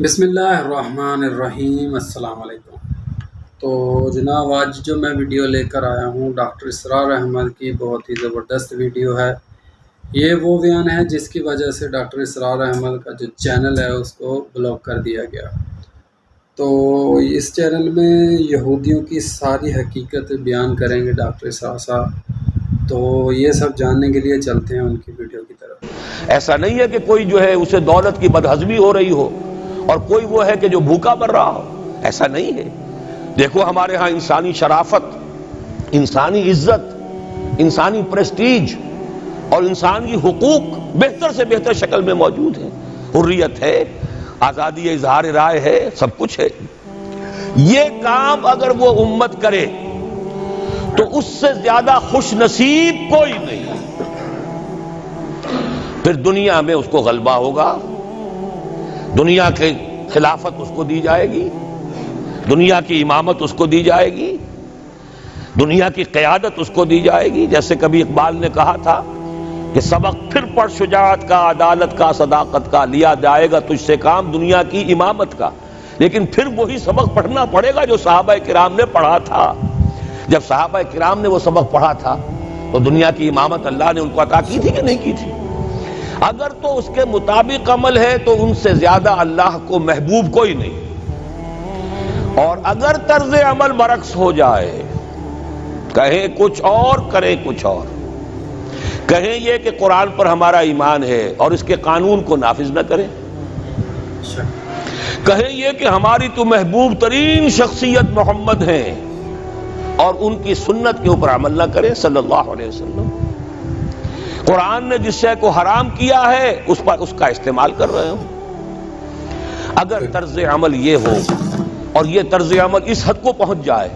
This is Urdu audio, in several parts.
بسم اللہ الرحمن الرحیم، السلام علیکم۔ تو جناب آج جو میں ویڈیو لے کر آیا ہوں ڈاکٹر اسرار احمد کی بہت ہی زبردست ویڈیو ہے۔ یہ وہ بیان ہے جس کی وجہ سے ڈاکٹر اسرار احمد کا جو چینل ہے اس کو بلاک کر دیا گیا۔ تو اس چینل میں یہودیوں کی ساری حقیقت بیان کریں گے ڈاکٹر اسرار صاحب، تو یہ سب جاننے کے لیے چلتے ہیں ان کی ویڈیو کی طرف۔ ایسا نہیں ہے کہ کوئی جو ہے اسے دولت کی بدہضمی ہو رہی ہو اور کوئی وہ ہے کہ جو بھوکا مر رہا ہو، ایسا نہیں ہے۔ دیکھو ہمارے ہاں انسانی شرافت، انسانی عزت، انسانی پریسٹیج اور انسانی حقوق بہتر سے بہتر شکل میں موجود ہیں۔ حریت ہے، آزادی اظہار رائے ہے، سب کچھ ہے۔ یہ کام اگر وہ امت کرے تو اس سے زیادہ خوش نصیب کوئی نہیں۔ پھر دنیا میں اس کو غلبہ ہوگا، دنیا کی خلافت اس کو دی جائے گی، دنیا کی امامت اس کو دی جائے گی، دنیا کی قیادت اس کو دی جائے گی۔ جیسے کبھی اقبال نے کہا تھا کہ سبق پھر پڑھ شجاعت کا، عدالت کا، صداقت کا، لیا جائے گا تجھ سے کام دنیا کی امامت کا۔ لیکن پھر وہی سبق پڑھنا پڑے گا جو صحابہ کرام نے پڑھا تھا۔ جب صحابہ کرام نے وہ سبق پڑھا تھا تو دنیا کی امامت اللہ نے ان کو عطا کی تھی کہ نہیں کی تھی؟ اگر تو اس کے مطابق عمل ہے تو ان سے زیادہ اللہ کو محبوب کوئی نہیں، اور اگر طرز عمل برعکس ہو جائے، کہیں کچھ اور کریں کچھ اور، کہیں یہ کہ قرآن پر ہمارا ایمان ہے اور اس کے قانون کو نافذ نہ کریں، کہیں یہ کہ ہماری تو محبوب ترین شخصیت محمد ہیں اور ان کی سنت کے اوپر عمل نہ کریں صلی اللہ علیہ وسلم، قرآن نے جس شے کو حرام کیا ہے اس پر اس کا استعمال کر رہے ہوں۔ اگر طرز عمل یہ ہو اور یہ طرز عمل اس حد کو پہنچ جائے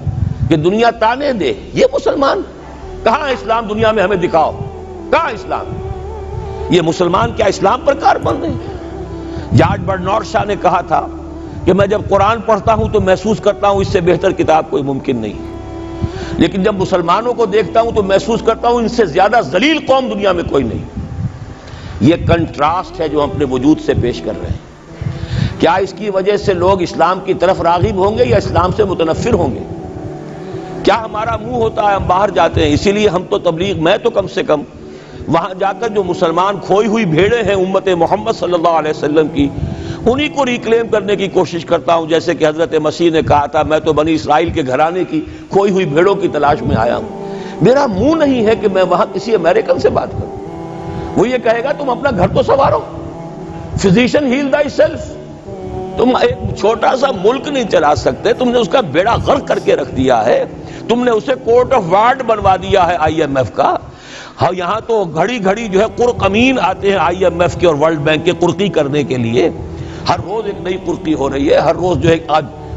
کہ دنیا تانے دے یہ مسلمان، کہاں اسلام دنیا میں ہمیں دکھاؤ، کہاں اسلام؟ یہ مسلمان کیا اسلام پر کار بند ہے؟ جارج برنارڈ شاہ نے کہا تھا کہ میں جب قرآن پڑھتا ہوں تو محسوس کرتا ہوں اس سے بہتر کتاب کوئی ممکن نہیں، لیکن جب مسلمانوں کو دیکھتا ہوں تو محسوس کرتا ہوں ان سے زیادہ ذلیل قوم دنیا میں کوئی نہیں۔ یہ کنٹراسٹ ہے جو ہم اپنے وجود سے پیش کر رہے ہیں۔ کیا اس کی وجہ سے لوگ اسلام کی طرف راغب ہوں گے یا اسلام سے متنفر ہوں گے؟ کیا ہمارا منہ ہوتا ہے ہم باہر جاتے ہیں؟ اسی لیے ہم تو تبلیغ، میں تو کم سے کم وہاں جا کر جو مسلمان کھوئی ہوئی بھیڑیں ہیں امت محمد صلی اللہ علیہ وسلم کی، انہی کو ریکلیم کرنے کی کوشش کرتا ہوں۔ جیسے کہ حضرت مسیح نے کہا تھا میں تو بنی اسرائیل کے گھرانے کی کھوئی ہوئی بھیڑوں کی تلاش میں آیا ہوں۔ میرا منہ نہیں ہے کہ میں وہاں کسی امریکن سے بات کروں، وہ یہ کہے گا تم اپنا گھر تو سنوارو، فزیشین ہیل تھائی سیلف۔ تم ایک چھوٹا سا ملک نہیں چلا سکتے، تم نے اس کا بیڑا غرق کر کے رکھ دیا ہے، تم نے اسے کورٹ آف وارڈ بنوا دیا ہے IMF کا۔ ہاں یہاں تو گھڑی گھڑی جو ہے قرقمین آتے ہیں IMF کے اور ورلڈ بینک کے قرقی کرنے کے لیے۔ ہر روز ایک نئی قرقی ہو رہی ہے، ہر روز جو ہے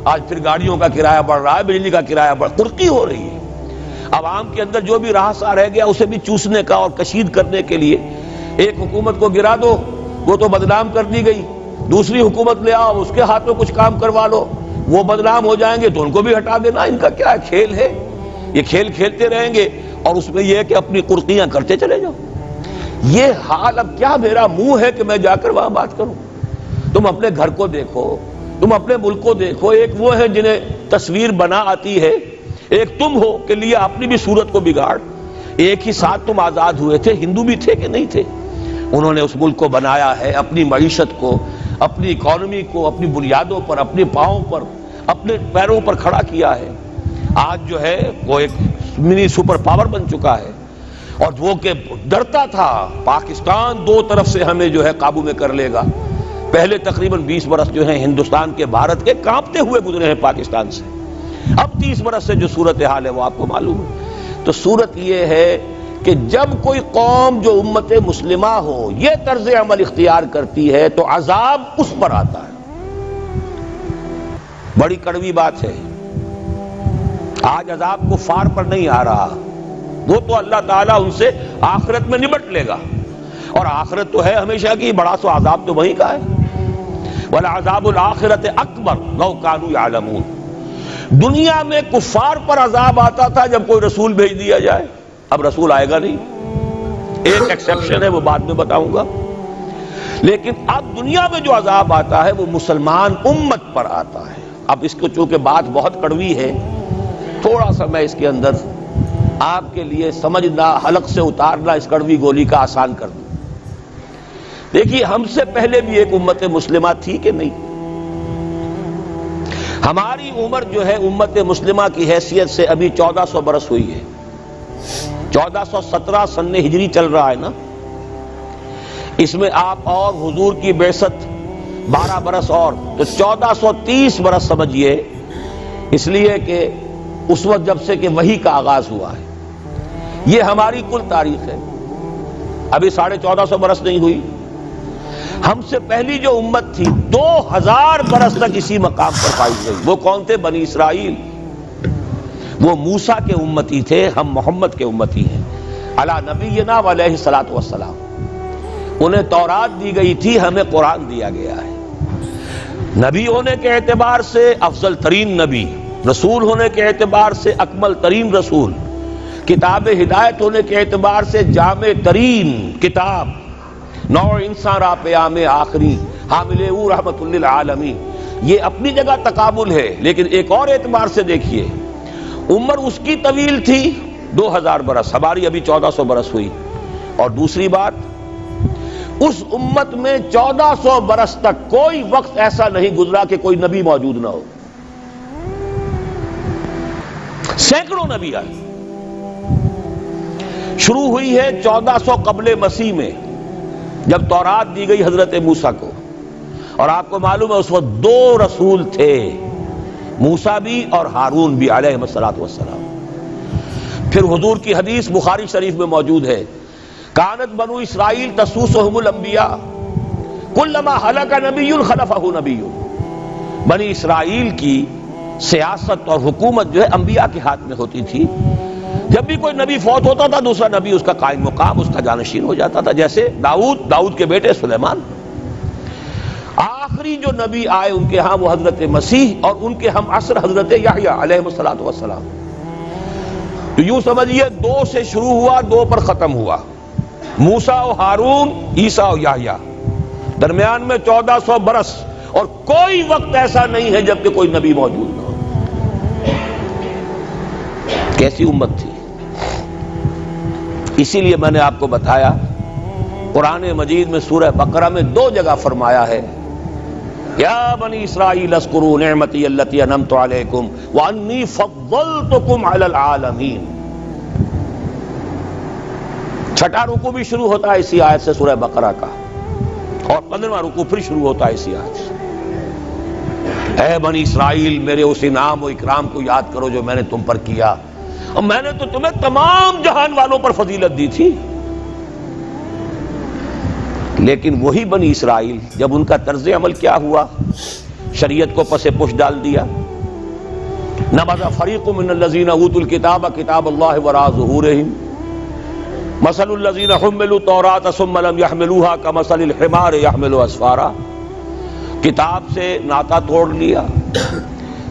آج پھر گاڑیوں کا کرایہ بڑھ رہا ہے، بجلی کا کرایہ قرقی ہو رہی ہے۔ عوام کے اندر جو بھی راہ رہ گیا اسے بھی چوسنے کا اور کشید کرنے کے لیے ایک حکومت کو گرا دو، وہ تو بدنام کر دی گئی، دوسری حکومت لے آؤ اس کے ہاتھوں کچھ کام کروا لو، وہ بدنام ہو جائیں گے تو ان کو بھی ہٹا دینا۔ ان کا کیا کھیل ہے؟ یہ کھیل کھیلتے رہیں گے اور اس میں یہ ہے کہ اپنی قرقیاں کرتے چلے جاؤ۔ یہ حال اب کیا میرا منہ ہے کہ میں جا کر وہاں بات کروں؟ تم اپنے گھر کو دیکھو، تم اپنے ملک کو دیکھو۔ ایک وہ ہے جنہیں تصویر بنا آتی ہے، ایک تم ہو کہ لیا اپنی بھی صورت کو بگاڑ۔ ایک ہی ساتھ تم آزاد ہوئے تھے، ہندو بھی تھے کہ نہیں تھے؟ انہوں نے اس ملک کو بنایا ہے، اپنی معیشت کو، اپنی اکانومی کو اپنی بنیادوں پر، اپنے پاؤں پر، اپنے پیروں پر کھڑا کیا ہے۔ آج جو ہے وہ ایک منی سپر پاور بن چکا ہے، اور وہ کہ ڈرتا تھا پاکستان دو طرف سے ہمیں جو ہے قابو میں کر لے گا۔ پہلے تقریباً 20 برس جو ہیں ہندوستان کے، بھارت کے کانپتے ہوئے گزرے ہیں پاکستان سے، اب 30 برس سے جو صورتحال ہے وہ آپ کو معلوم ہے۔ تو صورت یہ ہے کہ جب کوئی قوم جو امت مسلمہ ہو یہ طرز عمل اختیار کرتی ہے تو عذاب اس پر آتا ہے۔ بڑی کڑوی بات ہے، آج عذاب کفار پر نہیں آ رہا، وہ تو اللہ تعالیٰ ان سے آخرت میں نمٹ لے گا، اور آخرت تو ہے ہمیشہ کی، بڑا سو عذاب تو وہیں کا ہے۔ وَلَعَذَابُ الْآخِرَةِ أَكْبَرُ لَوْ كَانُوا يَعْلَمُونَ۔ دنیا میں کفار پر عذاب آتا تھا جب کوئی رسول بھیج دیا جائے، اب رسول آئے گا نہیں۔ ایک ایکسیپشن ہے وہ بعد میں بتاؤں گا، لیکن اب دنیا میں جو عذاب آتا ہے وہ مسلمان امت پر آتا ہے. اب اس کو چونکہ بات بہت کڑوی ہے، تھوڑا سا میں اس کے اندر آپ کے لیے سمجھنا، حلق سے اتارنا اس کڑوی گولی کا آسان کر دوں. دیکھیے، ہم سے پہلے بھی ایک امت مسلمہ تھی کہ نہیں؟ ہماری عمر جو ہے امت مسلمہ کی حیثیت سے ابھی 1400 برس ہوئی ہے. 1417 سن ہجری چل رہا ہے نا، اس میں آپ اور حضور کی بعثت 12 برس اور، تو 1430 برس سمجھیے، اس لیے کہ اس وقت جب سے کہ وحی کا آغاز ہوا ہے. یہ ہماری کل تاریخ ہے، ابھی 1450 برس نہیں ہوئی. ہم سے پہلی جو امت تھی 2000 برس تک اسی مقام پر فائز رہی. وہ کون تھے؟ بنی اسرائیل. وہ موسیٰ کے امتی تھے، ہم محمد کے امتی ہیں علی نبینا و علیہ الصلوۃ والسلام. انہیں تورات دی گئی تھی، ہمیں قرآن دیا گیا ہے. نبی ہونے کے اعتبار سے افضل ترین نبی، رسول ہونے کے اعتبار سے اکمل ترین رسول، کتاب ہدایت ہونے کے اعتبار سے جامع ترین کتاب، نوع انسان را پیام آخری حامل او رحمت للعالمین. یہ اپنی جگہ تقابل ہے، لیکن ایک اور اعتبار سے دیکھیے، عمر اس کی طویل تھی 2000 برس، ہماری ابھی 1400 برس ہوئی. اور دوسری بات، اس امت میں 1400 برس تک کوئی وقت ایسا نہیں گزرا کہ کوئی نبی موجود نہ ہو. سینکڑوں نبی آئے. شروع ہوئی ہے 1400 قبل مسیح میں، جب تورات دی گئی حضرت موسیٰ کو. اور آپ کو معلوم ہے اس وقت 2 رسول تھے، موسیٰ بھی اور ہارون بھی علیہ السلام. پھر حضور کی حدیث بخاری شریف میں موجود ہے، کانت بنو اسرائیل تسوسہم الانبیاء کلما ہلک نبی خلفہ نبی. بنی اسرائیل کی سیاست اور حکومت جو ہے انبیاء کے ہاتھ میں ہوتی تھی. جب بھی کوئی نبی فوت ہوتا تھا دوسرا نبی اس کا قائم مقام، اس کا جانشین ہو جاتا تھا. جیسے داؤد کے بیٹے سلیمان. آخری جو نبی آئے ان کے ہاں وہ حضرت مسیح، اور ان کے ہم عصر حضرت یحییٰ علیہ السلام. تو یوں سمجھیے 2 سے شروع ہوا، 2 پر ختم ہوا. موسیٰ و ہارون، عیسیٰ و یحییٰ، درمیان میں 1400 برس، اور کوئی وقت ایسا نہیں ہے جب کہ کوئی نبی موجود نہ ہو. کیسی امت تھی! اسی لیے میں نے آپ کو بتایا، قرآن مجید میں سورہ بقرہ میں 2 جگہ فرمایا ہے، یا بنی اسرائیل اذکروا نعمتی التی انعمت علیکم وانی فضلتکم علی العالمین. چھٹا رکوع بھی شروع ہوتا ہے اسی آیت سے سورہ بقرہ کا، اور 15واں رکوع پھر شروع ہوتا ہے اسی آیت سے. اے بنی اسرائیل، میرے اس انعام و اکرام کو یاد کرو جو میں نے تم پر کیا، اور میں نے تو تمہیں تمام جہان والوں پر فضیلت دی تھی. لیکن وہی بنی اسرائیل جب ان کا طرز عمل کیا ہوا، شریعت کو پس پش ڈال دیا. نبذ فریق من الذین اوتوا الکتاب کتاب اللہ وراء ظہورہم مثل الذین حملوا التوراۃ ثم لم یحملوها کمثل الحمار یحمل اسفارا. کتاب سے ناطا توڑ لیا،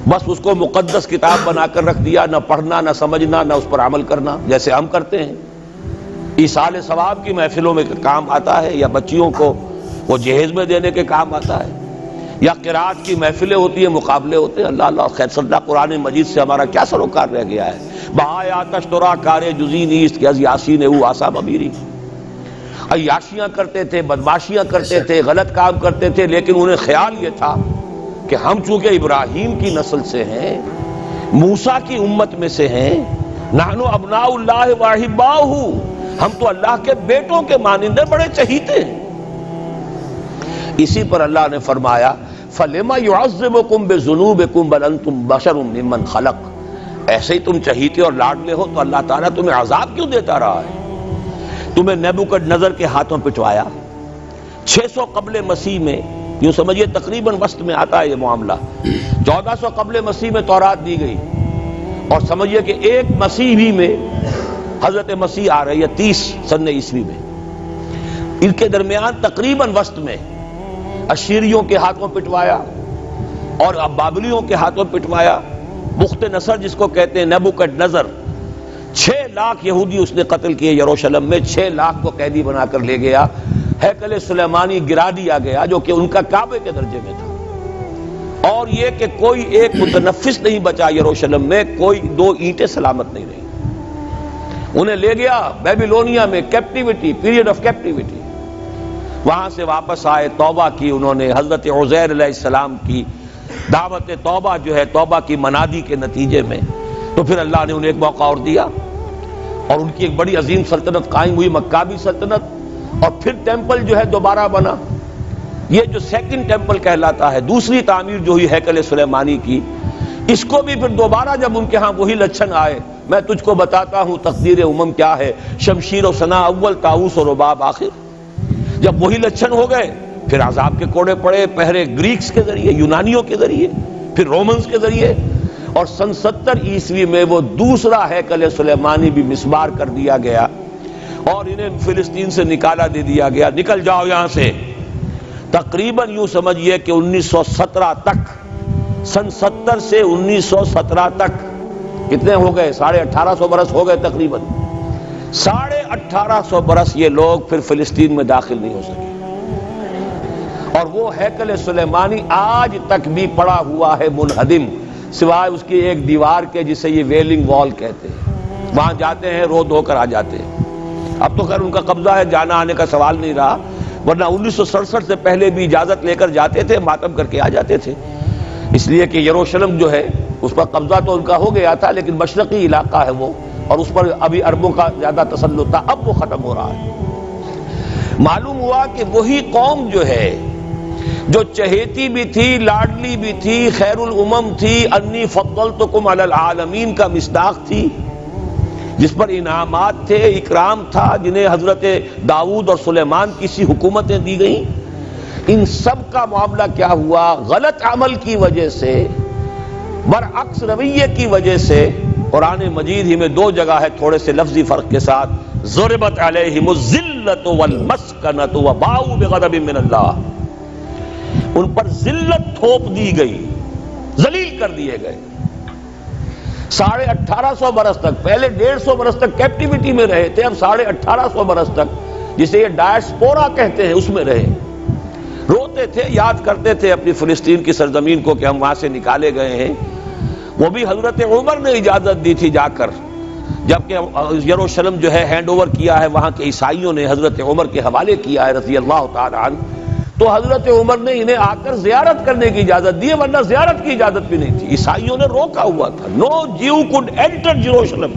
بس اس کو مقدس کتاب بنا کر رکھ دیا، نہ پڑھنا، نہ سمجھنا، نہ اس پر عمل کرنا، جیسے ہم کرتے ہیں. ایصال ثواب کی محفلوں میں کام آتا ہے، یا بچیوں کو وہ جہیز میں دینے کے کام آتا ہے، یا قرات کی محفلیں ہوتی ہیں، مقابلے ہوتے ہیں. اللہ اللہ خیر صدہ قرآن مجید سے ہمارا کیا سروکار رہ گیا ہے. بآیات اشترا کار جزی نیست کہ از یاسین او آسا بمیری. عیاشیاں کرتے تھے، بدماشیاں کرتے تھے، غلط کام کرتے تھے، لیکن انہیں خیال یہ تھا کہ ہم چونکہ ابراہیم کی نسل سے ہیں، موسیٰ کی امت میں سے ہیں، نحن ابناء اللہ واحباؤہ، ہم تو اللہ کے بیٹوں کے مانند بڑے چہیتے ہیں. اسی پر اللہ نے فرمایا فَلِمَ يُعَذِّبُكُمْ بِذُنُوبِكُمْ بَلْ أَنْتُمْ بَشَرٌ مِّمَّنْ خَلَقَ. ایسے ہی تم چہیتے اور لاڈلے ہو تو اللہ تعالیٰ تمہیں عذاب کیوں دیتا رہا ہے؟ تمہیں نیبوکڈنیزر کے ہاتھوں پٹوایا 600 قبل مسیح میں، یوں سمجھیے تقریباً وسط میں آتا ہے یہ معاملہ. 1400 قبل مسیح میں تورات دی گئی، اور سمجھیے کہ ایک مسیحی میں حضرت مسیح آ رہی ہے 30 سن عیسوی میں. ان کے درمیان تقریباً وسط میں اشیریوں کے ہاتھوں پٹوایا اور اب بابلیوں کے ہاتھوں پٹوایا. بخت نصر جس کو کہتے ہیں، نیبوکڈنیزر، 6 لاکھ یہودی اس نے قتل کیے یروشلم میں. 6 لاکھ کو قیدی بنا کر لے گیا. ہیکل سلیمانی گرا دیا گیا جو کہ ان کا کعبے کے درجے میں تھا، اور یہ کہ کوئی ایک متنفس نہیں بچا یروشلم میں، کوئی 2 اینٹیں سلامت نہیں رہی. انہیں لے گیا بیبیلونیا میں، کیپٹیوٹی، پیریڈ آف کیپٹیوٹی. وہاں سے واپس آئے، توبہ کی انہوں نے، حضرت عزیر علیہ السلام کی دعوت توبہ جو ہے، توبہ کی منادی کے نتیجے میں، تو پھر اللہ نے انہیں ایک موقع اور دیا اور ان کی ایک بڑی عظیم سلطنت قائم ہوئی، مکابی سلطنت. اور پھر ٹیمپل جو ہے دوبارہ بنا، یہ جو سیکنڈ ٹیمپل کہلاتا ہے، دوسری تعمیر جو ہوئی ہیکل سلیمانی کی، اس کو بھی پھر دوبارہ جب ان کے ہاں وہی لچھن آئے، میں تجھ کو بتاتا ہوں تقدیر امم کیا ہے، شمشیر و ثنا اول، طاؤس و رباب آخر. جب وہی لچھن ہو گئے، پھر عذاب کے کوڑے پڑے، پہلے گریکس کے ذریعے، یونانیوں کے ذریعے، پھر رومنز کے ذریعے، اور سن 70 عیسوی میں وہ دوسرا ہیکل سلیمانی بھی مسمار کر دیا گیا اور انہیں فلسطین سے نکالا دے دیا گیا، نکل جاؤ یہاں سے. تقریباً یوں سمجھیے کہ 1917 تک، سن 70 سے 1917 تک کتنے ہو گئے؟ 1850 برس ہو گئے تقریباً. 1850 برس یہ لوگ پھر فلسطین میں داخل نہیں ہو سکے، اور وہ ہیکل سلیمانی آج تک بھی پڑا ہوا ہے منہدم، سوائے اس کی ایک دیوار کے جسے یہ ویلنگ وال کہتے ہیں. وہاں جاتے ہیں، رو دھو کر آ جاتے ہیں. اب تو خیر ان کا قبضہ ہے، جانا آنے کا سوال نہیں رہا، ورنہ 1967 سے پہلے بھی اجازت لے کر جاتے تھے، ماتم کر کے آ جاتے تھے. اس لیے کہ یروشلم جو ہے اس پر قبضہ تو ان کا ہو گیا تھا، لیکن مشرقی علاقہ ہے وہ، اور اس پر ابھی عربوں کا زیادہ تسلط تھا. اب وہ ختم ہو رہا ہے. معلوم ہوا کہ وہی قوم جو ہے، جو چہیتی بھی تھی، لاڈلی بھی تھی، خیر الامم تھی، انی فضلتکم علی العالمین کا مصداق تھی، جس پر انعامات تھے، اکرام تھا، جنہیں حضرت داؤد اور سلیمان کی سی حکومتیں دی گئیں، ان سب کا معاملہ کیا ہوا؟ غلط عمل کی وجہ سے، برعکس رویے کی وجہ سے. قرآن مجید ہی میں 2 جگہ ہے تھوڑے سے لفظی فرق کے ساتھ، ضربت علیہم الذلۃ والمسکنۃ وباؤوا بغضب من اللہ. ان پر ذلت تھوپ دی گئی، ذلیل کر دیے گئے. 1850 برس تک، پہلے 150 برس تک کیپٹیوٹی میں رہے تھے، اب 1850 برس تک، جسے یہ ڈائسپورا کہتے ہیں، اس میں رہے. روتے تھے، یاد کرتے تھے اپنی فلسطین کی سرزمین کو کہ ہم وہاں سے نکالے گئے ہیں. وہ بھی حضرت عمر نے اجازت دی تھی جا کر، جبکہ یروشلم جو ہے ہینڈ اوور کیا ہے وہاں کے عیسائیوں نے، حضرت عمر کے حوالے کیا ہے رضی اللہ تعالی عنہ، تو حضرت عمر نے انہیں آ کر زیارت کرنے کی اجازت دی ہے، ورنہ زیارت کی اجازت بھی نہیں تھی. عیسائیوں نے روکا ہوا تھا، نو جیو کوڈ انٹر جیروشلم.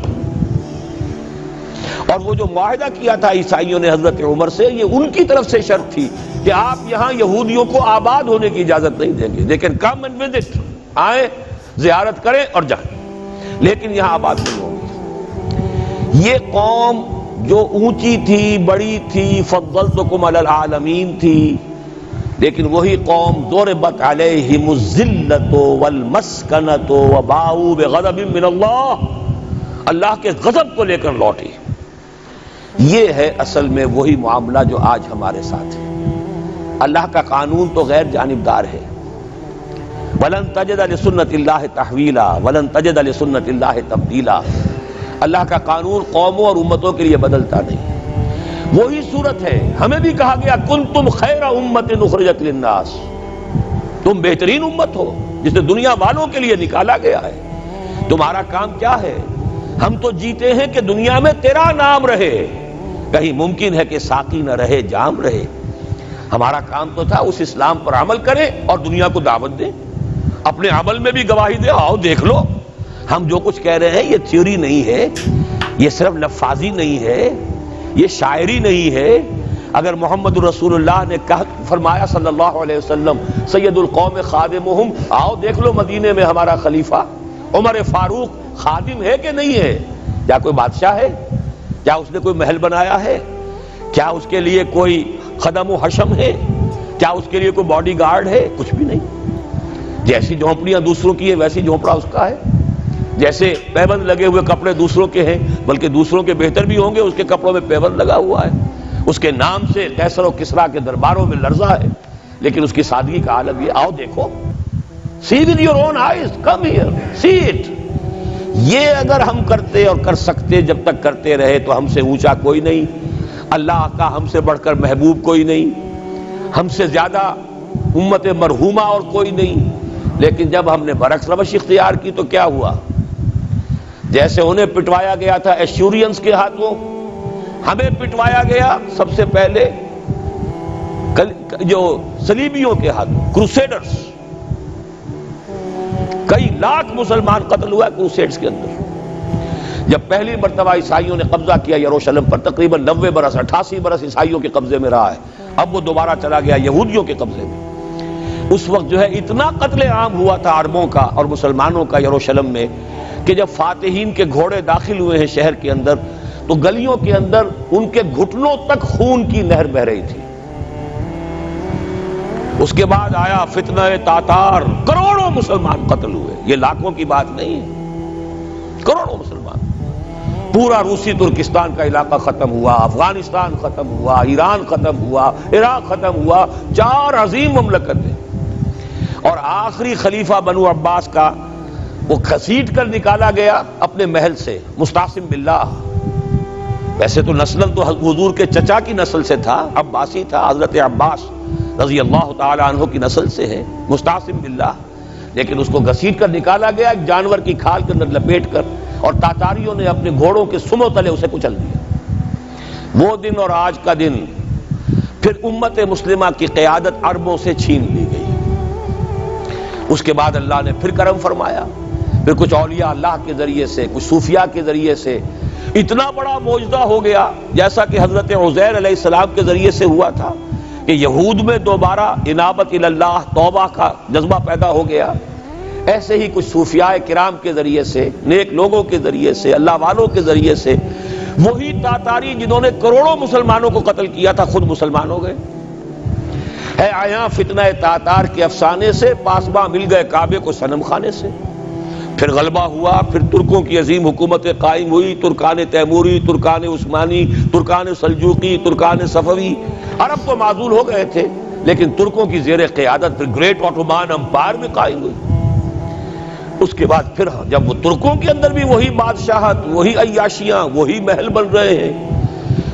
اور وہ جو معاہدہ کیا تھا عیسائیوں نے حضرت عمر سے، یہ ان کی طرف سے شرط تھی کہ آپ یہاں یہودیوں کو آباد ہونے کی اجازت نہیں دیں گے، لیکن کم اینڈ وزٹ، آئیں، زیارت کریں اور جائیں، لیکن یہاں آباد نہیں ہوں گے. یہ قوم جو اونچی تھی، بڑی تھی، فضلتکم علی العالمین تھی، لیکن وہی قوم ضربت علیہم الذلۃ والمسکنۃ وباؤوا بغضب من اللہ، اللہ کے غضب کو لے کر لوٹی. یہ ہے اصل میں وہی معاملہ جو آج ہمارے ساتھ ہے. اللہ کا قانون تو غیر جانبدار ہے. وَلَن تَجِدَ لِسُنَّتِ اللَّهِ تَحْوِيلًا وَلَن تَجِدَ لِسُنَّتِ اللَّهِ تَبْدِيلًا. اللہ کا قانون قوموں اور امتوں کے لیے بدلتا نہیں. وہی صورت ہے، ہمیں بھی کہا گیا کنتم خیر امت اخرجت للناس، تم بہترین امت ہو جسے دنیا والوں کے لیے نکالا گیا ہے. تمہارا کام کیا ہے؟ ہم تو جیتے ہیں کہ دنیا میں تیرا نام رہے، کہیں ممکن ہے کہ ساقی نہ رہے، جام رہے. ہمارا کام تو تھا اس اسلام پر عمل کریں اور دنیا کو دعوت دیں، اپنے عمل میں بھی گواہی دے، آؤ دیکھ لو ہم جو کچھ کہہ رہے ہیں یہ تھیوری نہیں ہے، یہ صرف لفاظی نہیں ہے، یہ شاعری نہیں ہے. اگر محمد رسول اللہ نے فرمایا صلی اللہ علیہ وسلم سید القوم خادمہم، آؤ دیکھ لو مدینے میں ہمارا خلیفہ عمر فاروق خادم ہے کہ نہیں ہے؟ کیا کوئی بادشاہ ہے؟ کیا اس نے کوئی محل بنایا ہے؟ کیا اس کے لیے کوئی خدم و حشم ہے؟ کیا اس کے لیے کوئی باڈی گارڈ ہے؟ کچھ بھی نہیں. جیسی جھونپڑیاں دوسروں کی ہے ویسی جھونپڑا اس کا ہے. جیسے پیبند لگے ہوئے کپڑے دوسروں کے ہیں، بلکہ دوسروں کے بہتر بھی ہوں گے، اس کے کپڑوں میں پیبند لگا ہوا ہے. اس کے نام سے قیصر و کسریٰ کے درباروں میں لرزہ ہے، لیکن اس کی سادگی کا عالم یہ، آؤ دیکھو، see with your own eyes, come here, see it. یہ اگر ہم کرتے اور کر سکتے، جب تک کرتے رہے تو ہم سے اونچا کوئی نہیں. اللہ کا ہم سے بڑھ کر محبوب کوئی نہیں، ہم سے زیادہ امت مرحومہ اور کوئی نہیں، لیکن جب ہم نے برعکس روش اختیار کی تو کیا ہوا؟ جیسے انہیں پٹوایا گیا تھا ایشورینز کے ہاتھوں، ہمیں پٹوایا گیا سب سے پہلے جو صلیبیوں کے ہاتھوں، کروسیڈرز۔ کئی لاکھ مسلمان قتل ہوا کروسیڈز کے اندر۔ جب پہلی مرتبہ عیسائیوں نے قبضہ کیا یروشلم پر، تقریباً 90 برس 88 برس عیسائیوں کے قبضے میں رہا ہے، اب وہ دوبارہ چلا گیا یہودیوں کے قبضے میں۔ اس وقت جو ہے اتنا قتل عام ہوا تھا عربوں کا اور مسلمانوں کا یروشلم میں کہ جب فاتحین کے گھوڑے داخل ہوئے ہیں شہر کے اندر تو گلیوں کے اندر ان کے گھٹنوں تک خون کی نہر بہہ رہی تھی۔ اس کے بعد آیا فتنہ تاتار، کروڑوں مسلمان قتل ہوئے، یہ لاکھوں کی بات نہیں ہے، کروڑوں مسلمان۔ پورا روسی ترکستان کا علاقہ ختم ہوا، افغانستان ختم ہوا، ایران ختم ہوا، عراق ختم ہوا، 4 عظیم مملکتیں۔ اور آخری خلیفہ بنو عباس کا وہ گھسیٹ کر نکالا گیا اپنے محل سے، مستعصم باللہ۔ ویسے تو نسل تو حضور کے چچا کی نسل سے تھا، عباسی تھا، حضرت عباس رضی اللہ تعالی عنہ کی نسل سے ہے، مستعصم باللہ، لیکن اس کو گھسیٹ کر نکالا گیا ایک جانور کی کھال کے اندر لپیٹ کر، اور تاتاریوں نے اپنے گھوڑوں کے سموں تلے اسے کچل دیا۔ وہ دن اور آج کا دن پھر امت مسلمہ کی قیادت عربوں سے چھین لی گئی۔ اس کے بعد اللہ نے پھر کرم فرمایا، پھر کچھ اولیاء اللہ کے ذریعے سے، کچھ صوفیاء کے ذریعے سے اتنا بڑا معجزہ ہو گیا، جیسا کہ حضرت عزیر علیہ السلام کے ذریعے سے ہوا تھا کہ یہود میں دوبارہ انابت اللہ، توبہ کا جذبہ پیدا ہو گیا۔ ایسے ہی کچھ صوفیاء کرام کے ذریعے سے، نیک لوگوں کے ذریعے سے، اللہ والوں کے ذریعے سے، وہی تاتاری جنہوں نے کروڑوں مسلمانوں کو قتل کیا تھا خود مسلمان ہو گئے۔ ہے آیا فتنہ تاتار کے افسانے سے، پاسباں مل گئے کعبے کو صنم خانے سے۔ پھر غلبہ ہوا، پھر ترکوں کی عظیم حکومتیں قائم ہوئی، ترکان تیموری، Terken Usmani, Terken Seljuqi, Terken صفوی۔ عرب تو معزول ہو گئے تھے، لیکن ترکوں کی زیر قیادت پھر گریٹ آٹومان امپائر بھی قائم ہوئی۔ اس کے بعد پھر جب وہ ترکوں کے اندر بھی وہی بادشاہت، وہی عیاشیاں، وہی محل بن رہے ہیں،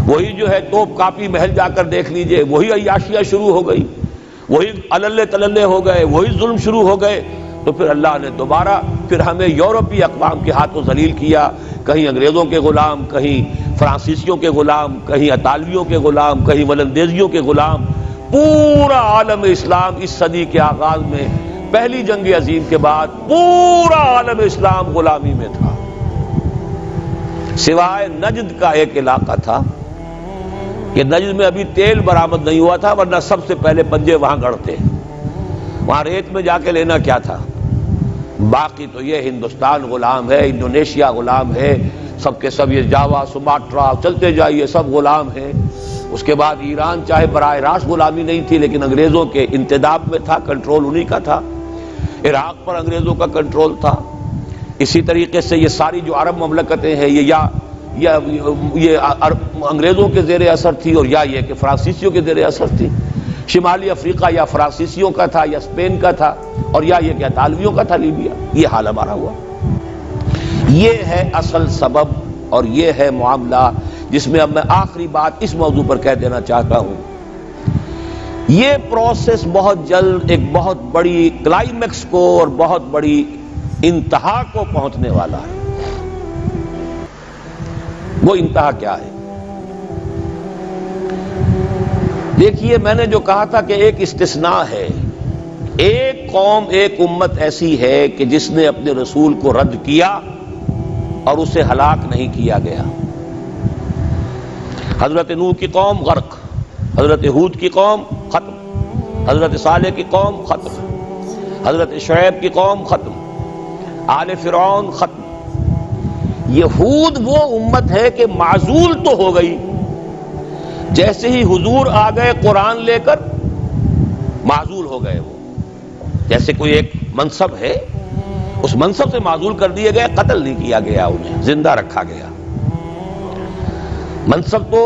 وہی جو ہے توپ کاپی محل جا کر دیکھ لیجئے، وہی عیاشیاں شروع ہو گئی، وہی اللے تللے ہو گئے، وہی ظلم شروع ہو گئے، تو پھر اللہ نے دوبارہ پھر ہمیں یورپی اقوام کے ہاتھوں ذلیل کیا، کہیں انگریزوں کے غلام، کہیں فرانسیسیوں کے غلام، کہیں اطالویوں کے غلام، کہیں ولندیزیوں کے غلام۔ پورا عالم اسلام اس صدی کے آغاز میں پہلی جنگ عظیم کے بعد پورا عالم اسلام غلامی میں تھا، سوائے نجد کا ایک علاقہ تھا کہ نجد میں ابھی تیل برآمد نہیں ہوا تھا، ورنہ سب سے پہلے پنجے وہاں گڑتے، وہاں ریت میں جا کے لینا کیا تھا۔ باقی تو یہ ہندوستان غلام ہے، انڈونیشیا غلام ہے، سب کے سب یہ جاوا، سماٹرا، چلتے جائیے سب غلام ہیں۔ اس کے بعد ایران چاہے براہ راست غلامی نہیں تھی لیکن انگریزوں کے انتداب میں تھا، کنٹرول انہی کا تھا۔ عراق پر انگریزوں کا کنٹرول تھا۔ اسی طریقے سے یہ ساری جو عرب مملکتیں ہیں یہ انگریزوں کے زیر اثر تھی، اور یا یہ کہ فرانسیسیوں کے زیر اثر تھی۔ شمالی افریقہ یا فرانسیسیوں کا تھا یا اسپین کا تھا، اور یا یہ کہ اطالویوں کا تھا لیبیا۔ یہ حال ہمارا ہوا۔ یہ ہے اصل سبب اور یہ ہے معاملہ جس میں اب میں آخری بات اس موضوع پر کہہ دینا چاہتا ہوں۔ یہ پروسیس بہت جلد ایک بہت بڑی کلائمیکس کو اور بہت بڑی انتہا کو پہنچنے والا ہے۔ وہ انتہا کیا ہے؟ دیکھیے، میں نے جو کہا تھا کہ ایک استثناء ہے، ایک قوم، ایک امت ایسی ہے کہ جس نے اپنے رسول کو رد کیا اور اسے ہلاک نہیں کیا گیا۔ حضرت نوح کی قوم غرق، حضرت ہود کی قوم ختم، حضرت صالح کی قوم ختم، حضرت شعیب کی قوم ختم، آل فرعون ختم۔ یہود وہ امت ہے کہ معزول تو ہو گئی، جیسے ہی حضور آ گئے قرآن لے کر معزول ہو گئے۔ وہ جیسے کوئی ایک منصب ہے، اس منصب سے معزول کر دیے گئے، قتل نہیں کیا گیا، انہیں زندہ رکھا گیا۔ منصب تو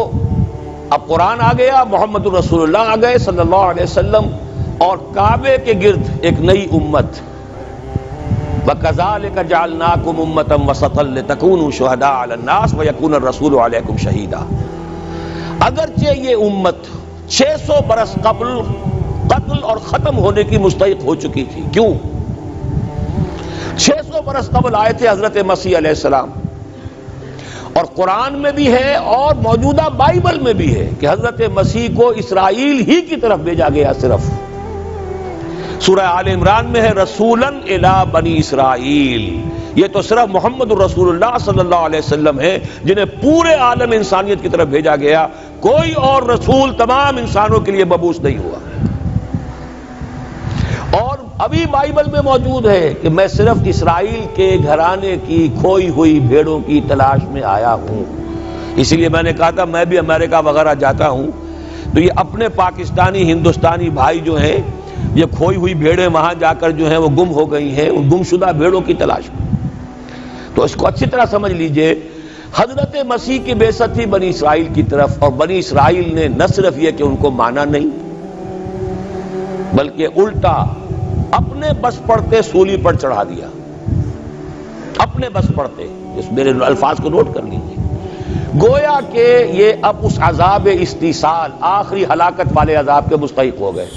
اب قرآن آ گیا، محمد رسول اللہ آ گئے صلی اللہ علیہ وسلم، اور کعبے کے گرد ایک نئی امت۔ وَكَذَلِكَ جَعَلْنَاكُمْ أُمَّةً وَسَطًا لِتَكُونُوا شُهَدَاءَ عَلَى النَّاسِ وَيَكُونَ الرَّسُولُ عَلَيْكُمْ شَهِيدًا۔ اگرچہ یہ امت 600 برس قبل قتل اور ختم ہونے کی مستحق ہو چکی تھی. کیوں؟ 600 برس قبل آئے تھے حضرت مسیح علیہ السلام، اور قرآن میں بھی ہے اور موجودہ بائبل میں بھی ہے کہ حضرت مسیح کو اسرائیل ہی کی طرف بھیجا گیا. صرف سورہ آل عمران میں ہے رسولاً الی بنی اسرائیل. یہ تو صرف محمد الرسول اللہ صلی اللہ علیہ وسلم ہے جنہیں پورے عالم انسانیت کی طرف بھیجا گیا. کوئی اور رسول تمام انسانوں کے لیے مبعوث نہیں ہوا. اور ابھی بائبل میں موجود ہے کہ میں صرف اسرائیل کے گھرانے کی کھوئی ہوئی بھیڑوں کی تلاش میں آیا ہوں. اسی لیے میں نے کہا تھا میں بھی امریکہ وغیرہ جاتا ہوں تو یہ اپنے پاکستانی ہندوستانی بھائی جو ہیں یہ کھوئی ہوئی بھیڑیں وہاں جا کر جو ہیں وہ گم ہو گئی ہیں، ان گمشدہ بھیڑوں کی تلاش میں. تو اس کو اچھی طرح سمجھ لیجئے، حضرت مسیح کی بعثت تھی بنی اسرائیل کی طرف، اور بنی اسرائیل نے نہ صرف یہ کہ ان کو مانا نہیں بلکہ الٹا اپنے بس پڑتے سولی پر چڑھا دیا. اپنے بس پڑتے، اس میرے الفاظ کو نوٹ کر لیجیے. گویا کہ یہ اب اس عذاب استیصال آخری ہلاکت والے عذاب کے مستحق ہو گئے.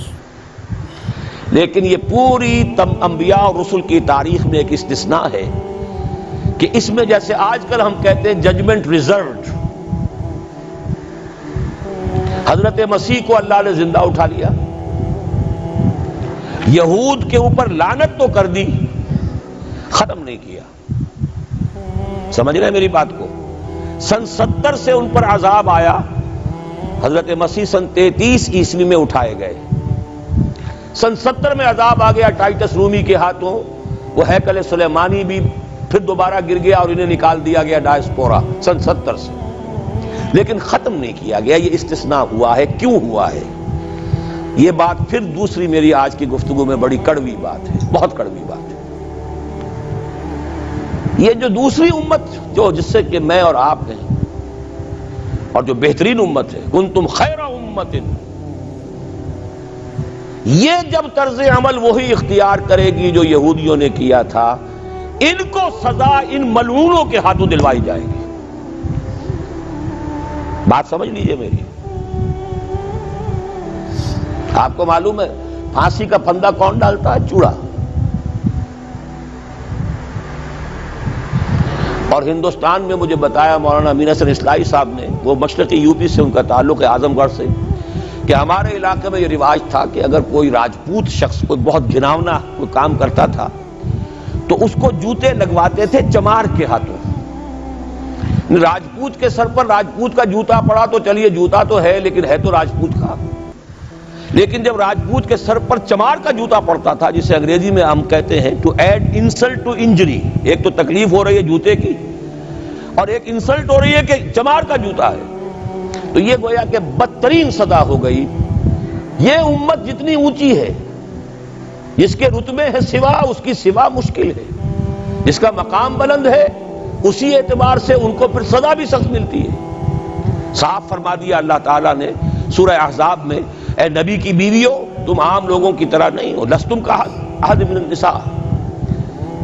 لیکن یہ پوری انبیاء اور رسل کی تاریخ میں ایک استثناء ہے کہ اس میں جیسے آج کل ہم کہتے ہیں ججمنٹ ریزروڈ، حضرت مسیح کو اللہ نے زندہ اٹھا لیا، یہود کے اوپر لعنت تو کر دی، ختم نہیں کیا. سمجھ رہے ہیں میری بات کو؟ سن 70 سے ان پر عذاب آیا، حضرت مسیح سن 33 عیسوی میں اٹھائے گئے. سن 70 میں عذاب آ گیا ٹائٹس رومی کے ہاتھوں، وہ ہیکل سلیمانی بھی پھر دوبارہ گر گیا اور انہیں نکال دیا گیا ڈائسپورا سن 70 سے. لیکن ختم نہیں کیا گیا. یہ استثناء ہوا ہے. کیوں ہوا ہے؟ یہ بات پھر دوسری میری آج کی گفتگو میں بڑی کڑوی بات ہے، بہت کڑوی بات ہے. یہ جو دوسری امت جو جس سے کہ میں اور آپ ہیں، اور جو بہترین امت ہے، کنتم خیر امت، یہ جب طرز عمل وہی اختیار کرے گی جو یہودیوں نے کیا تھا، ان کو سزا ان ملعونوں کے ہاتھوں دلوائی جائے گی. بات سمجھ لیجئے میری. آپ کو معلوم ہے پھانسی کا پھندا کون ڈالتا ہے؟ چوڑا. اور ہندوستان میں مجھے بتایا مولانا امین حسن اصلاحی صاحب نے، وہ مشرقی یو پی سے ان کا تعلق ہے، اعظم گڑھ سے، کہ ہمارے علاقے میں یہ رواج تھا کہ اگر کوئی راجپوت شخص کوئی بہت گھناؤنا کوئی کام کرتا تھا تو اس کو جوتے لگواتے تھے چمار کے ہاتھوں. راجپوت کے سر پر راجپوت کا جوتا پڑا تو چلیے جوتا تو ہے لیکن ہے تو راجپوت کا. لیکن جب راجپوت کے سر پر چمار کا جوتا پڑتا تھا، جسے انگریزی میں ہم کہتے ہیں to add insult to injury, ایک تو تکلیف ہو رہی ہے جوتے کی اور ایک انسلٹ ہو رہی ہے کہ چمار کا جوتا ہے، تو یہ گویا کہ بدترین سزا ہو گئی. یہ امت جتنی اونچی ہے، جس کے رتبے ہے سوا، اس کی سوا مشکل ہے. جس کا مقام بلند ہے اسی اعتبار سے ان کو پھر سزا بھی سخت ملتی ہے. صاف فرما دیا اللہ تعالیٰ نے سورہ احزاب میں، اے نبی کی بیویوں تم عام لوگوں کی طرح نہیں ہو، لستم کاحد من النساء،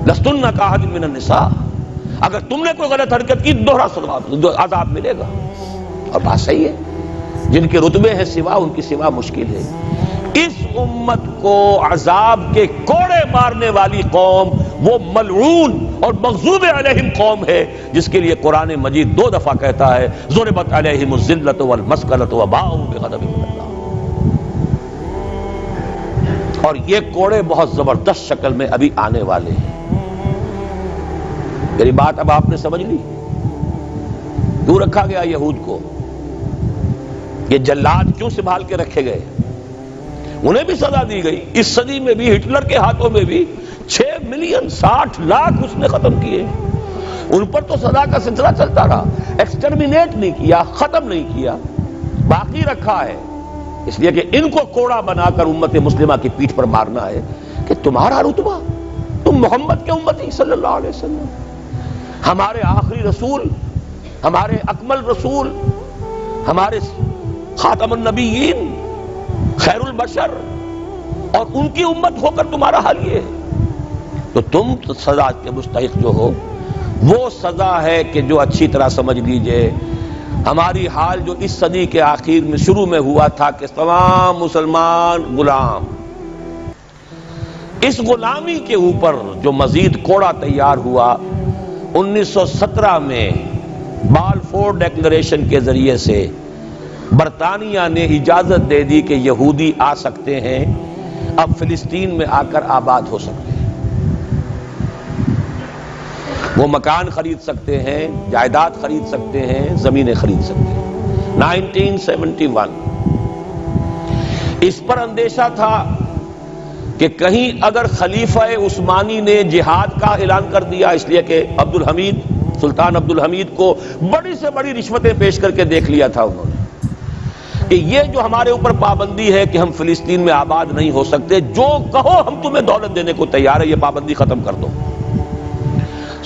لستن کاحد من النساء. اگر تم نے کوئی غلط حرکت کی دوہرا عذاب ملے گا. اور بات صحیح ہے، جن کے رتبے ہیں سوا ان کی سوا مشکل ہے. اس امت کو عذاب کے کوڑے مارنے والی قوم وہ ملعون اور مغضوب علیہم قوم ہے، جس کے لیے قرآن مجید 2 دفعہ کہتا ہے ضربت علیہم الذلۃ والمسکنۃ وباءوا بغضب من اللہ. اور یہ کوڑے بہت زبردست شکل میں ابھی آنے والے ہیں. میری بات اب آپ نے سمجھ لی؟ کیوں رکھا گیا یہود کو؟ یہ جلاد کیوں سنبھال کے رکھے گئے؟ انہیں بھی سزا دی گئی. اس صدی میں بھی ہٹلر کے ہاتھوں میں بھی 6 ملین 60 لاکھ اس نے ختم کیے. ان پر تو سزا کا سلسلہ چلتا رہا، ایکسٹرمینیٹ نہیں کیا، ختم نہیں کیا، باقی رکھا ہے. اس لیے کہ ان کو کوڑا بنا کر امت مسلمہ کی پیٹھ پر مارنا ہے کہ تمہارا رتبہ، تم محمد کے امتی صلی اللہ علیہ وسلم، ہمارے آخری رسول، ہمارے اکمل رسول، ہمارے خاتم النبیین، خیر البشر، اور ان کی امت ہو کر تمہارا حال یہ ہے. تو تم سزا کے مستحق جو ہو، وہ سزا ہے کہ جو اچھی طرح سمجھ لیجئے ہماری حال جو اس صدی کے آخر میں شروع میں ہوا تھا کہ تمام مسلمان غلام، اس غلامی کے اوپر جو مزید کوڑا تیار ہوا 1917 میں بالفور ڈیکلریشن کے ذریعے سے برطانیہ نے اجازت دے دی کہ یہودی آ سکتے ہیں، اب فلسطین میں آ کر آباد ہو سکتے ہیں، وہ مکان خرید سکتے ہیں، جائیداد خرید سکتے ہیں، زمینیں خرید سکتے ہیں۔ 1971 اس پر اندیشہ تھا کہ کہیں اگر خلیفہ عثمانی نے جہاد کا اعلان کر دیا، اس لیے کہ سلطان عبد الحمید کو بڑی سے بڑی رشوتیں پیش کر کے دیکھ لیا تھا انہوں نے کہ یہ جو ہمارے اوپر پابندی ہے کہ ہم فلسطین میں آباد نہیں ہو سکتے، جو کہو ہم تمہیں دولت دینے کو تیار ہے، یہ پابندی ختم کر دو۔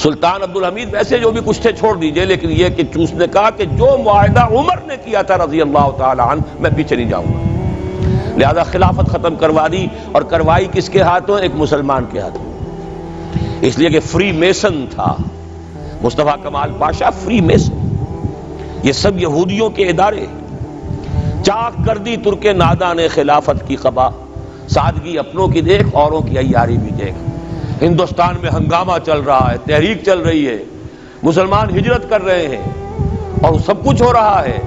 سلطان عبد الحمید ویسے جو بھی کچھ تھے چھوڑ دیجئے، لیکن یہ کہ چوس نے کہا کہ جو معاہدہ عمر نے کیا تھا رضی اللہ تعالی عنہ، میں پیچھے نہیں جاؤں گا، لہذا خلافت ختم کروا دی، اور کروائی کس کے ہاتھوں؟ ایک مسلمان کے ہاتھوں، اس لیے کہ فری میسن تھا مصطفیٰ کمال پاشا، فری میسن، یہ سب یہودیوں کے ادارے۔ چاک کر دی ترک ناداں نے خلافت کی قبا، سادگی اپنوں کی دیکھ اوروں کی عیاری بھی دیکھ۔ ہندوستان میں ہنگامہ چل رہا ہے، تحریک چل رہی ہے، مسلمان ہجرت کر رہے ہیں اور سب کچھ ہو رہا ہے،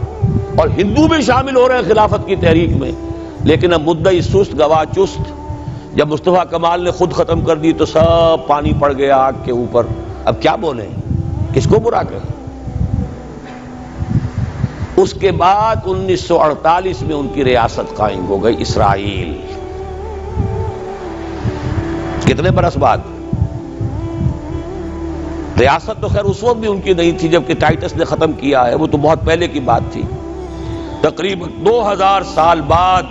اور ہندو بھی شامل ہو رہے ہیں خلافت کی تحریک میں، لیکن اب مدعی سست گواہ چست، جب مصطفیٰ کمال نے خود ختم کر دی تو سب پانی پڑ گیا آگ کے اوپر۔ اب کیا بولیں، کس کو برا کہیں؟ اس کے بعد 1948 میں ان کی ریاست قائم ہو گئی اسرائیل۔ کتنے برس بعد؟ ریاست تو خیر اس وقت بھی ان کی نہیں تھی جبکہ ٹائٹس نے ختم کیا ہے، وہ تو بہت پہلے کی بات تھی، تقریباً 2000 سال بعد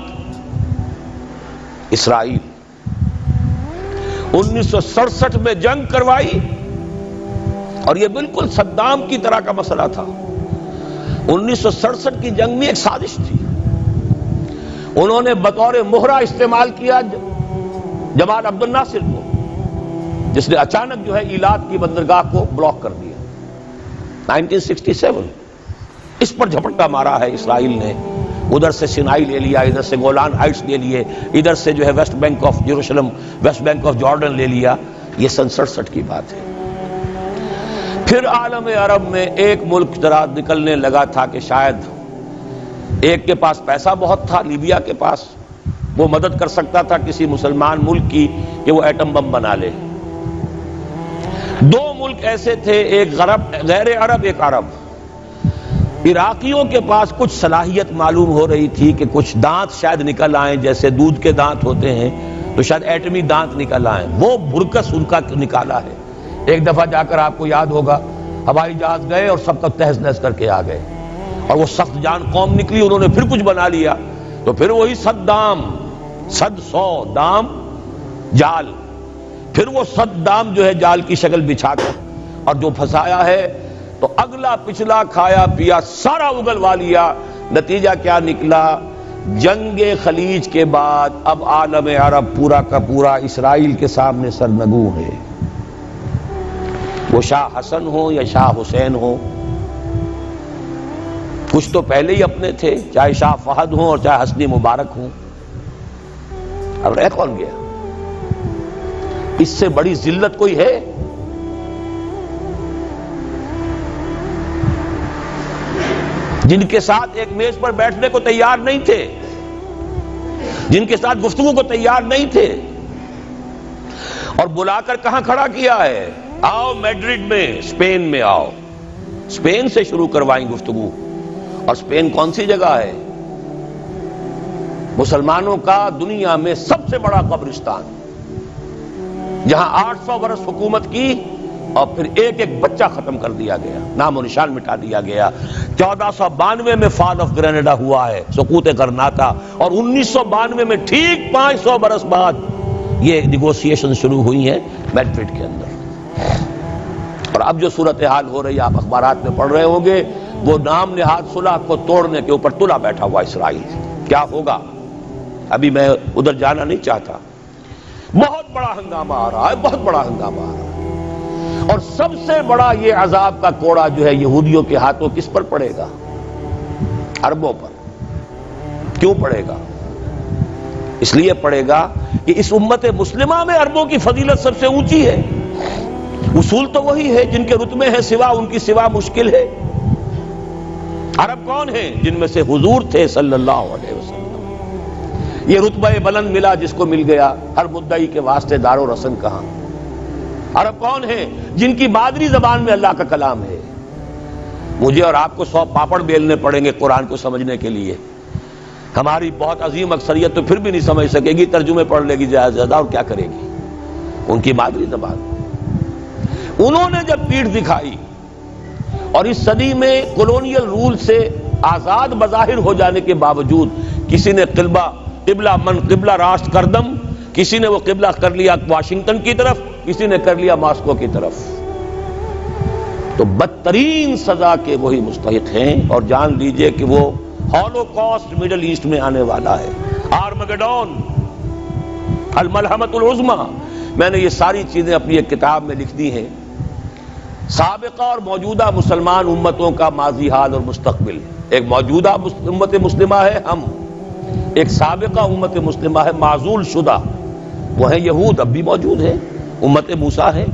اسرائیل۔ 1967 میں جنگ کروائی، اور یہ بالکل صدام کی طرح کا مسئلہ تھا۔ 1967 کی جنگ میں ایک سازش تھی، انہوں نے بطور مہرہ استعمال کیا جمال عبد الناصر کو، جس نے اچانک جو ہے ایلات کی بندرگاہ کو بلاک کر دیا۔ 1967 اس پر جھپٹا مارا ہے اسرائیل نے، ادھر سے سینائی لے لیا، ادھر سے گولان ہائٹس لے لیے، ادھر سے جو ہے West Bank of Jerusalem, West Bank of Jordan لے لیا۔ یہ 67 کی بات ہے۔ پھر عالم عرب میں ایک ملک ذرا نکلنے لگا تھا کہ شاید ایک کے پاس پیسہ بہت تھا، لیبیا کے پاس، وہ مدد کر سکتا تھا کسی مسلمان ملک کی کہ وہ ایٹم بم بنا لے۔ دو ملک ایسے تھے، ایک غیر عرب، ایک عرب۔ عراقیوں کے پاس کچھ صلاحیت معلوم ہو رہی تھی کہ کچھ دانت شاید نکل آئیں، جیسے دودھ کے دانت ہوتے ہیں تو شاید ایٹمی دانت نکل آئیں، وہ برکس ان کا نکالا ہے۔ ایک دفعہ جا کر آپ کو یاد ہوگا ہوائی جہاز گئے اور سب کا تہز نہز کر کے آ گئے، اور وہ سخت جان قوم نکلی، انہوں نے پھر کچھ بنا لیا، تو پھر وہی 100 دام جال، پھر وہ 100 دام جو ہے جال کی شکل بچھا کر، اور جو پھنسایا ہے تو اگلا پچھلا کھایا پیا سارا اگلوا لیا۔ نتیجہ کیا نکلا؟ جنگ خلیج کے بعد اب عالم عرب پورا کا پورا اسرائیل کے سامنے سرنگوں ہے، وہ شاہ حسن ہو یا شاہ حسین ہو، کچھ تو پہلے ہی اپنے تھے، چاہے شاہ فہد ہوں اور چاہے حسنی مبارک ہوں، اب رہ کون گیا؟ اس سے بڑی ذلت کوئی ہے؟ جن کے ساتھ ایک میز پر بیٹھنے کو تیار نہیں تھے، جن کے ساتھ گفتگو کو تیار نہیں تھے، اور بلا کر کہاں کھڑا کیا ہے؟ آؤ میڈرڈ میں، اسپین میں آؤ، اسپین سے شروع کروائیں گفتگو۔ اور اسپین کون سی جگہ ہے؟ مسلمانوں کا دنیا میں سب سے بڑا قبرستان، جہاں 800 برس حکومت کی اور پھر ایک ایک بچہ ختم کر دیا گیا، نام و نشان مٹا دیا گیا۔ 1492 میں فال آف گرینیڈا ہوا ہے، سقوط غرناطہ، اور 1992 میں ٹھیک 500 برس بعد یہ نیگوسیشن شروع ہوئی ہیں میڈرڈ کے اندر۔ اور اب جو صورتحال ہو رہی ہے، آپ اخبارات میں پڑھ رہے ہوں گے، وہ نام نہاد صلح کو توڑنے کے اوپر تلا بیٹھا ہوا اسرائیل۔ کیا ہوگا؟ ابھی میں ادھر جانا نہیں چاہتا۔ بہت بڑا ہنگامہ آ رہا ہے، بہت بڑا ہنگامہ آ رہا ہے، اور سب سے بڑا یہ عذاب کا کوڑا جو ہے یہودیوں کے ہاتھوں کس پر پڑے گا؟ عربوں پر. کیوں پڑھے گا؟ اس لیے پڑھے گا کہ اس امت مسلمہ میں عربوں کی فضیلت سب سے اونچی ہے. اصول تو وہی ہے جن کے رتبے ہیں سوا ان کی سوا مشکل ہے. عرب کون ہیں؟ جن میں سے حضور تھے صلی اللہ علیہ وسلم. یہ رتبہ بلند ملا جس کو مل گیا، ہر مدعی کے واسطے دار و رسن کہاں. عرب کون ہیں؟ جن کی مادری زبان میں اللہ کا کلام ہے. مجھے اور آپ کو 100 پاپڑ بیلنے پڑیں گے قرآن کو سمجھنے کے لیے. ہماری بہت عظیم اکثریت تو پھر بھی نہیں سمجھ سکے گی، ترجمے پڑھ لے گی زیادہ زیادہ، اور کیا کرے گی؟ ان کی مادری زبان. انہوں نے جب پیٹھ دکھائی اور اس صدی میں کولونیل رول سے آزاد بظاہر ہو جانے کے باوجود کسی نے قبلہ راست کردم، کسی نے وہ قبلہ کر لیا واشنگٹن کی طرف، کسی نے کر لیا ماسکو کی طرف، تو بدترین سزا کے وہی مستحق ہیں. اور جان لیجئے کہ وہ ہولوکاسٹ مڈل ایسٹ میں آنے والا ہے، آرمگڈون، الملحمۃ العظمیٰ. میں نے یہ ساری چیزیں اپنی ایک کتاب میں لکھ دی ہیں. سابقہ اور موجودہ مسلمان امتوں کا ماضی حال اور مستقبل. ایک موجودہ امت مسلمہ ہے ہم، ایک سابقہ امت مسلمہ ہے معزول شدہ، وہ ہیں یہود، اب بھی موجود ہیں، امت موسیٰ ہے،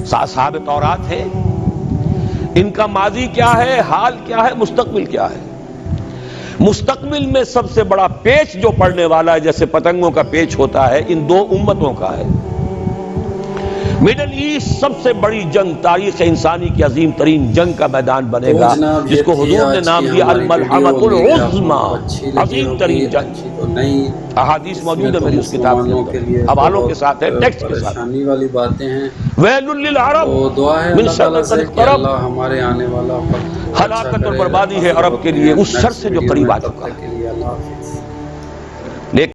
صاحب تورات ہے. ان کا ماضی کیا ہے، حال کیا ہے، مستقبل کیا ہے؟ مستقبل میں سب سے بڑا پیچ جو پڑنے والا ہے، جیسے پتنگوں کا پیچ ہوتا ہے، ان دو امتوں کا ہے. مڈل ایسٹ سب سے بڑی جنگ، تاریخ انسانی کی عظیم ترین جنگ کا میدان بنے گا، جس کو حضور نے نام دیا الملحمۃ العظمیٰ، عظیم ترین جنگ. احادیث موجود ہے میری اس کتاب کے اندر، حوالوں کے ساتھ ہے، ٹیکسٹ کے ساتھ. والی باتیں ہیں. ویل للعرب من شر قد اقترب، ہمارے آنے والا ہلاکت اور بربادی ہے عرب کے لیے اس شر سے جو قریب آ چکا ہے.